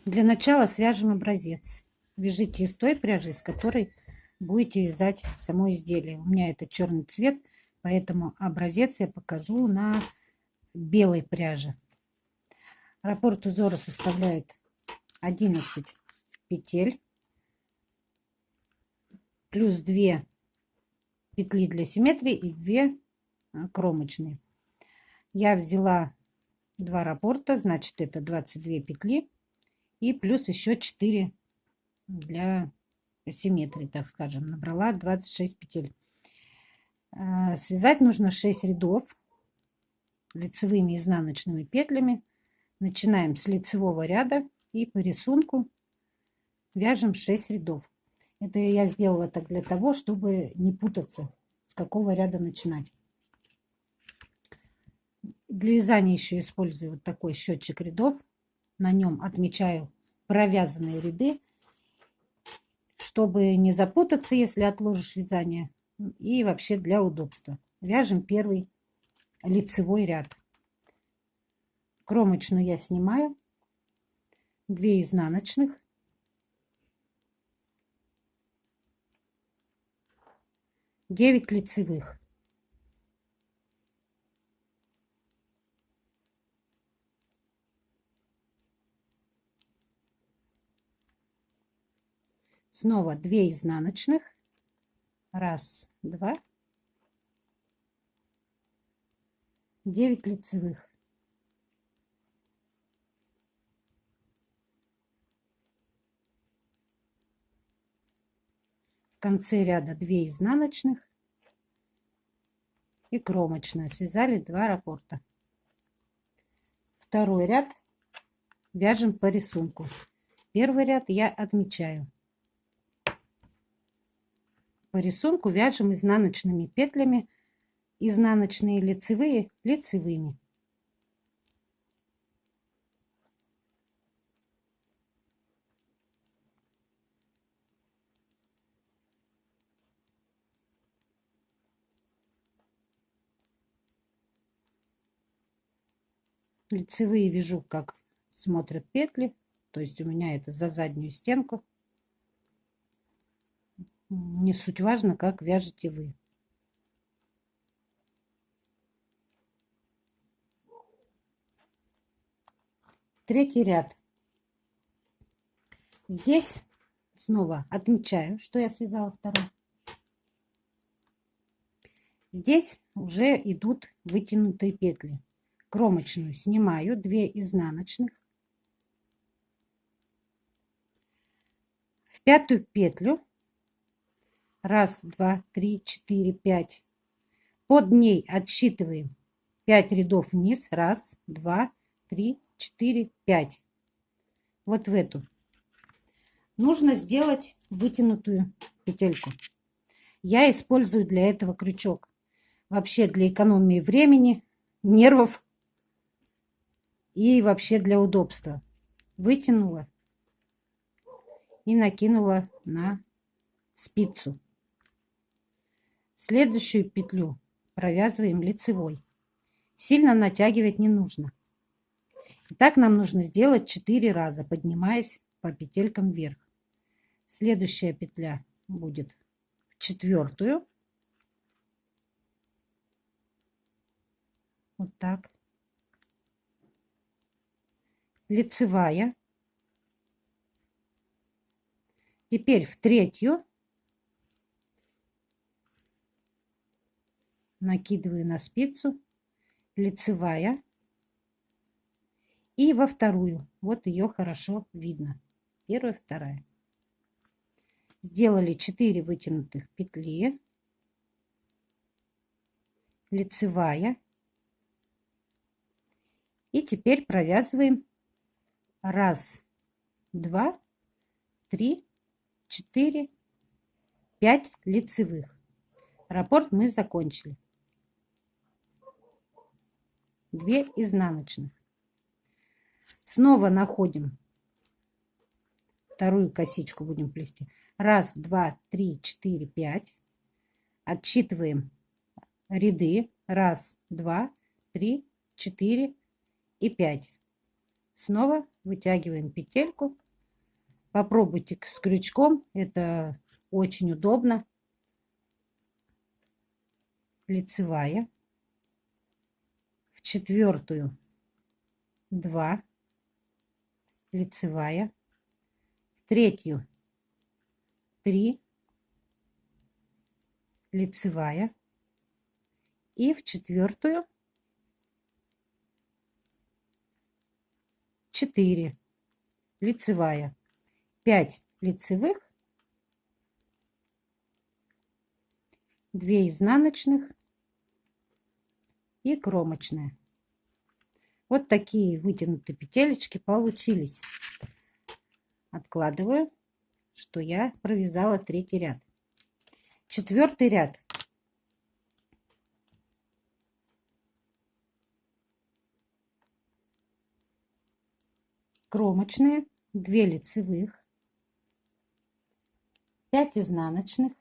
Для начала свяжем образец. Вяжите из той пряжи, из которой будете вязать само изделие. У меня это черный цвет, поэтому образец я покажу на белой пряже. Раппорт узора составляет 11 петель, плюс 2 петли для симметрии и 2 кромочные. Я взяла 2 раппорта, значит это 22 петли и плюс еще 4 для симметрии, так скажем. Набрала 26 петель. Связать нужно 6 рядов лицевыми и изнаночными петлями. Начинаем с лицевого ряда и по рисунку вяжем 6 рядов. Это я сделала так для того, чтобы не путаться, с какого ряда начинать. Для вязания еще использую вот такой счетчик рядов. На нем отмечаю провязанные ряды, чтобы не запутаться, если отложишь вязание, и вообще для удобства. Вяжем первый лицевой ряд. Кромочную я снимаю, 2 изнаночных, девять лицевых. Снова 2 изнаночных, 1, 2, 9 лицевых. В конце ряда 2 изнаночных и кромочная. Связали 2 раппорта. Второй ряд вяжем по рисунку. Первый ряд я отмечаю. По рисунку вяжем изнаночными петлями, изнаночные лицевые лицевыми. Лицевые вяжу, как смотрят петли, то есть у меня это за заднюю стенку. Не суть важно, как вяжете вы. Третий ряд. Здесь снова отмечаю, что я связала второй. Здесь уже идут вытянутые петли. Кромочную снимаю, 2 изнаночных. В пятую петлю 1, 2, 3, 4, 5. Под ней отсчитываем 5 рядов вниз. 1, 2, 3, 4, 5. Вот в эту. Нужно сделать вытянутую петельку. Я использую для этого крючок. Вообще для экономии времени, нервов и вообще для удобства. Вытянула и накинула на спицу. Следующую петлю провязываем лицевой. Сильно натягивать не нужно. И так нам нужно сделать 4 раза, поднимаясь по петелькам вверх. Следующая петля будет в 4-ю. Вот так. Лицевая. Теперь в 3-ю. Накидываю на спицу. Лицевая. И во 2-ю. Вот ее хорошо видно. 1-я, 2-я. Сделали 4 вытянутых петли. Лицевая. И теперь провязываем 1, 2, 3, 4, 5 лицевых. Раппорт мы закончили. 2 изнаночных. Снова находим вторую косичку, будем плести. 1, 2, 3, 4, 5. Отсчитываем ряды. 1, 2, 3, 4 и 5. Снова вытягиваем петельку. Попробуйте с крючком, это очень удобно. Лицевая. В четвертую 2, лицевая. В третью 3, лицевая. И в четвертую 4, лицевая. 5 лицевых, 2 изнаночных и кромочная. Вот такие вытянутые петелечки получились. Откладываю, что я провязала третий ряд. Четвертый ряд. Кромочные, 2 лицевых, 5 изнаночных,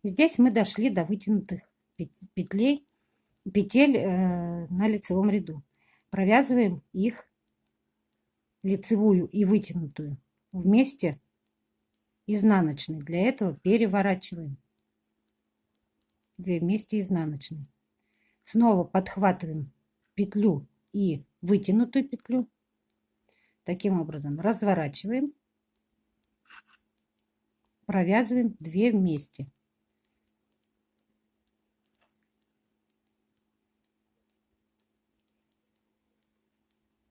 здесь мы дошли до вытянутых петель на лицевом ряду. Провязываем их, лицевую и вытянутую, вместе изнаночной. Для этого переворачиваем 2 вместе изнаночной. Снова подхватываем петлю и вытянутую петлю. Таким образом разворачиваем, провязываем 2 вместе.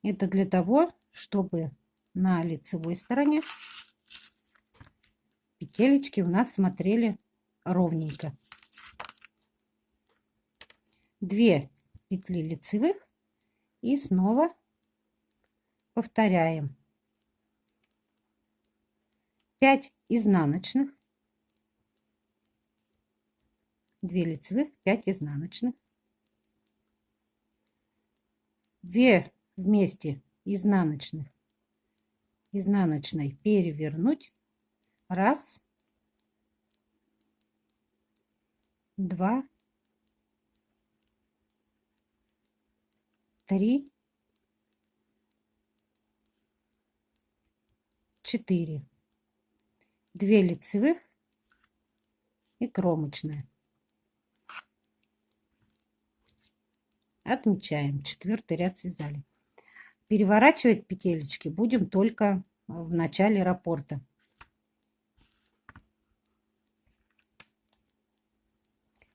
Это для того, чтобы на лицевой стороне петелечки у нас смотрели ровненько. 2 петли лицевых и снова повторяем. 5 изнаночных, 2 лицевых, 5 изнаночных, 2 вместе изнаночных, изнаночной перевернуть, 1, 2, 3, 4, 2 лицевых и кромочная. Отмечаем, четвертый ряд связали. Переворачивать петелечки будем только в начале раппорта.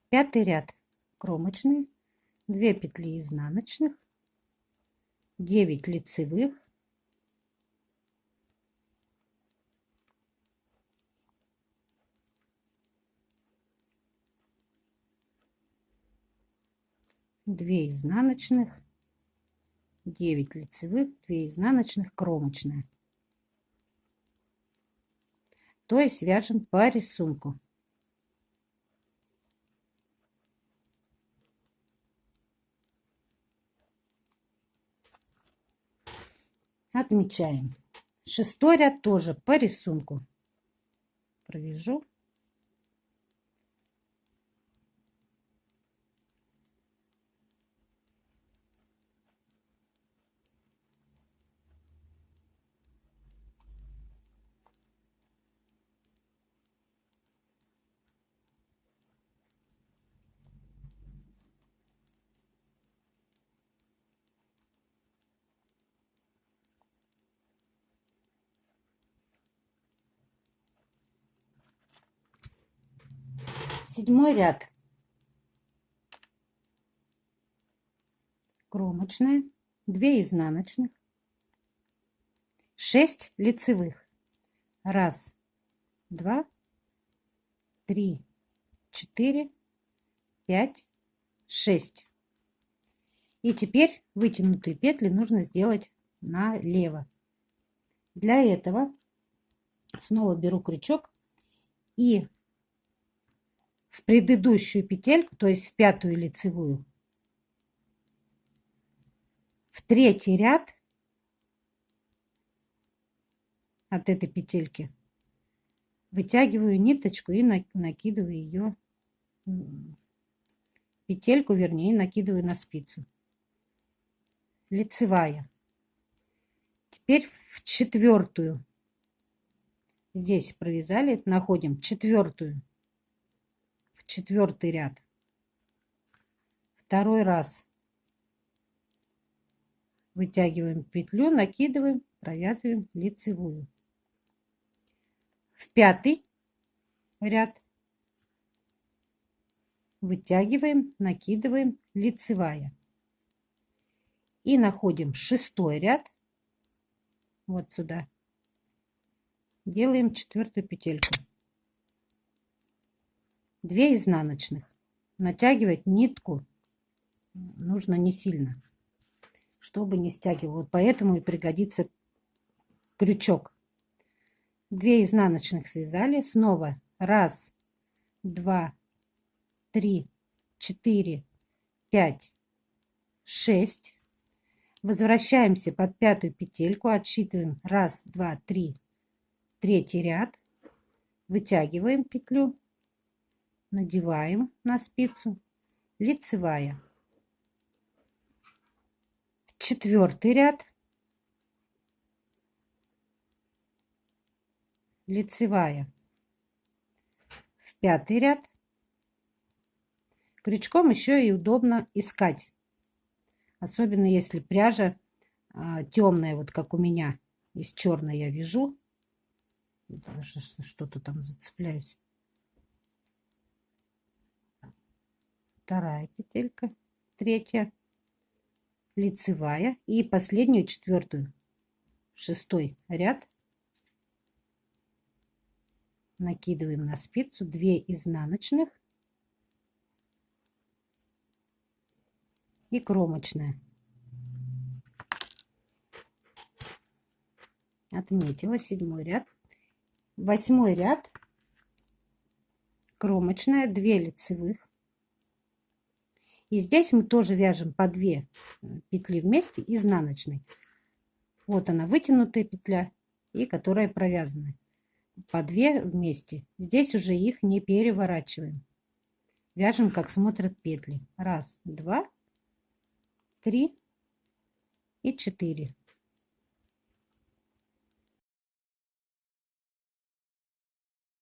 Пятый ряд кромочные, 2 петли изнаночных, 9 лицевых, 2 изнаночных, 9 лицевых, 2 изнаночных, кромочная. То есть вяжем по рисунку. Отмечаем. Шестой ряд тоже по рисунку. Провяжу. Седьмой ряд. Кромочная, 2 изнаночных, 6 лицевых. 1, 2, 3, 4, 5, 6. И теперь вытянутые петли нужно сделать налево. Для этого снова беру крючок и в предыдущую петельку, то есть в пятую лицевую, в третий ряд от этой петельки вытягиваю ниточку и накидываю ее петельку, вернее, накидываю на спицу. Лицевая. Теперь в четвертую. Здесь провязали, находим четвертую, в четвертый ряд. Второй раз вытягиваем петлю, накидываем, провязываем лицевую. В пятый ряд вытягиваем, накидываем, лицевая. И находим шестой ряд, вот сюда. Делаем четвертую петельку. 2 изнаночных. Натягивать нитку нужно не сильно, чтобы не стягивал. Вот поэтому и пригодится крючок. 2 изнаночных связали. Снова 1, 2, 3, 4, 5, 6. Возвращаемся под пятую петельку. Отсчитываем 1, 2, 3. Третий ряд. Вытягиваем петлю. Надеваем на спицу. Лицевая. Четвертый ряд. Лицевая. В пятый ряд. Крючком еще и удобно искать. Особенно если пряжа темная, вот как у меня. Из черной я вяжу. Что-то там зацепляюсь. Вторая петелька. Третья. Лицевая. И последнюю, четвертую. Шестой ряд. Накидываем на спицу 2 изнаночных и кромочная. Отметила 7 ряд. 8 ряд. Кромочная, 2 лицевых. И здесь мы тоже вяжем по 2 петли вместе изнаночной. Вот она, вытянутая петля, и которая провязана. По 2 вместе. Здесь уже их не переворачиваем. Вяжем, как смотрят петли. 1, 2, 3 и 4.